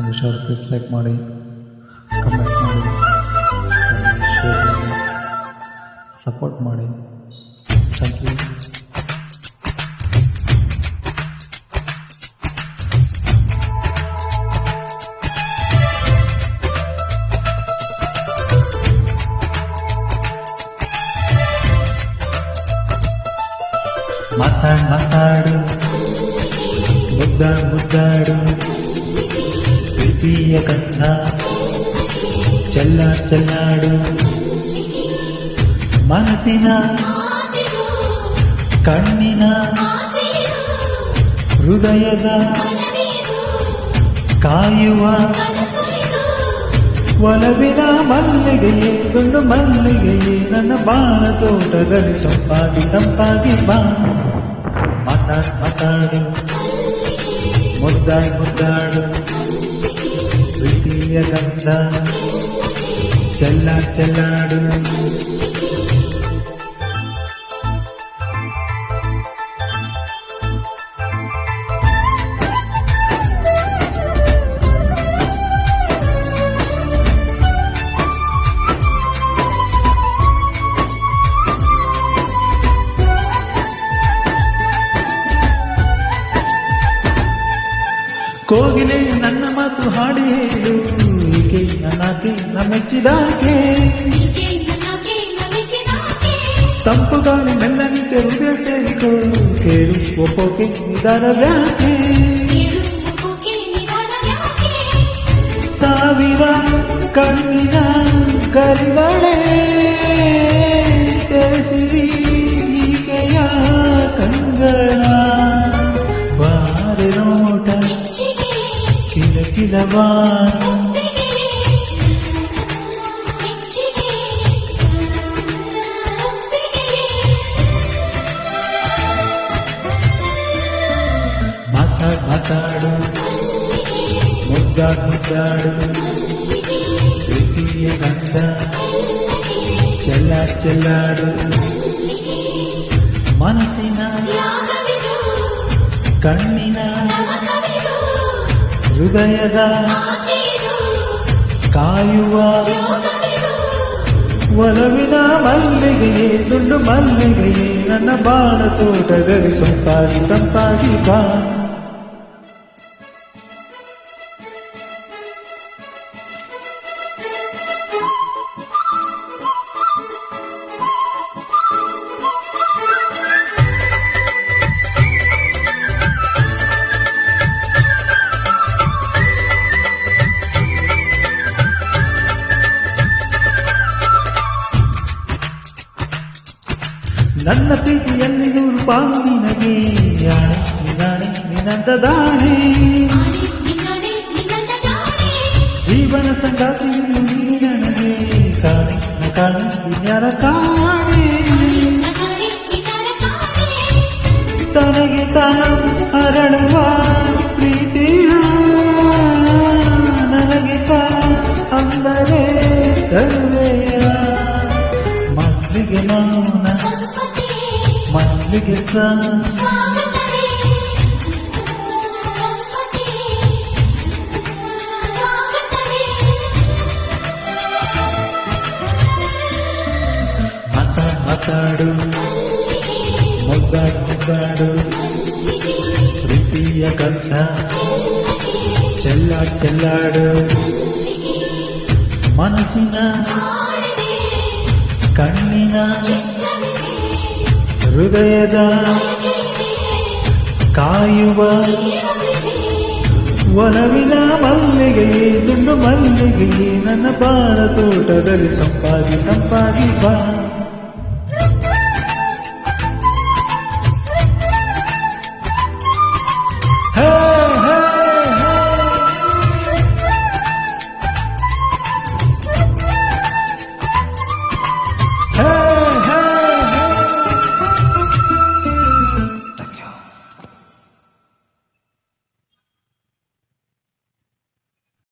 ಒಂದು share please like ಮಾಡಿ, comment ಮಾಡಿ, ಶೇರ್ ಮಾಡಿ, ಸಪೋರ್ಟ್ ಮಾಡಿ. Thank you. ಮಾತಾಡು ಮುದ್ದಾಡು ಪ್ರೀತಿಯ ಗಂಧ ಚೆಲ್ಲಾಡು ಮನಸ್ಸಿನ ಕಣ್ಣಿನ ಹೃದಯದ ಕಾಯುವ ಒಲವಿನ ಮಲ್ಲಿಗೆಯೇ ಗುಂಡು ಮಲ್ಲಿಗೆಯೇ ನನ್ನ ಬಾಳ ತೋಟದಲ್ಲಿ ಸೊಂಪಾಗಿ ತಂಪಾಗಿ ಬಾ. ಮಾತಾಡು ಮುದ್ದಾಡು ಪ್ರೀತಿಯ ಗಂಧ ಚೆಲ್ಲಾಡು. ಕೋಗಿಲೆ ನನ್ನ ಮಾತು ಹಾಡಿ ಹೇಳು, ಈಕೆ ನನ್ನಾಕೆ ಮೆಚ್ಚಿದಾಕೆ. ತಂಪು ಗಾಳಿ ಮೆಲ್ಲನಿಕೆ ಹೃದಯ ಸೇರಿಕೋ, ಕೇಳು ಒಪ್ಪೋಕೆ ನಿಧಾನ ವ್ಯಾಕೆ. ಸಾವಿರ ಕಣ್ಣಿನ ಕರಿಗಳೇ ತೆರೆಸಿರಿ ಈಕೆಯ ಕಂಗಳ ಬಾರೆ ನೋಟ ಕಿಲಕಿಲವಾ. ಮಾತಾಡು ಮುದ್ದಾಡು ಪ್ರೀತಿಯ ಗಂಧ ಚೆಲ್ಲಾಡು ಮನಸ್ಸಿನ ಕಣ್ಣಿನ ಹೃದಯದ ಕಾಯುವ ಒಲವಿನ ಮಲ್ಲಿಗೆಯೇ ದುಂಡು ಮಲ್ಲಿಗೆಯೇ ನನ್ನ ಬಾಳ ತೋಟದಲ್ಲಿ ಸೊಂಪಾಗಿ ತಂಪಾಗಿ ಬಾ. ನನ್ನ ಪ್ರೀತಿಯಲ್ಲಿ 100 ಪಾಲು ನಿನಗೆ, ಯಾಣೆ ನಿನ್ನಂತ ದಾಣೆ. ಜೀವನ ಸಂಗಾತಿಯನ್ನು ನೀ ನನಗೆ, ಕಾಣೆ ವಿನ್ಯಾರ ಕಾಣೆ. ತನಗೆ ಅರಳುವ ಪ್ರೀತಿಯ ನನಗೆ ಅಂದರೆ ತರುವೆಯ. ಮಲ್ಲಿಗೆ ಮೌನ ಮಲ್ಲಿಗೆ ಮಾತಾಡು ಮುದ್ದಾಡು ಪ್ರೀತಿಯ ಗಂಧ ಚೆಲ್ಲಾಡು ಮನಸ್ಸಿನ ಕಣ್ಣಿನ ಹೃದಯದ ಕಾಯುವ ಒಲವಿನ ಮಲ್ಲಿಗೆಯೇ ದುಂಡು ಮಲ್ಲಿಗೆಯೇ ನನ್ನ ಬಾಳ ತೋಟದಲ್ಲಿ ಸೊಂಪಾಗಿ ತಂಪಾಗಿ ಬಾ.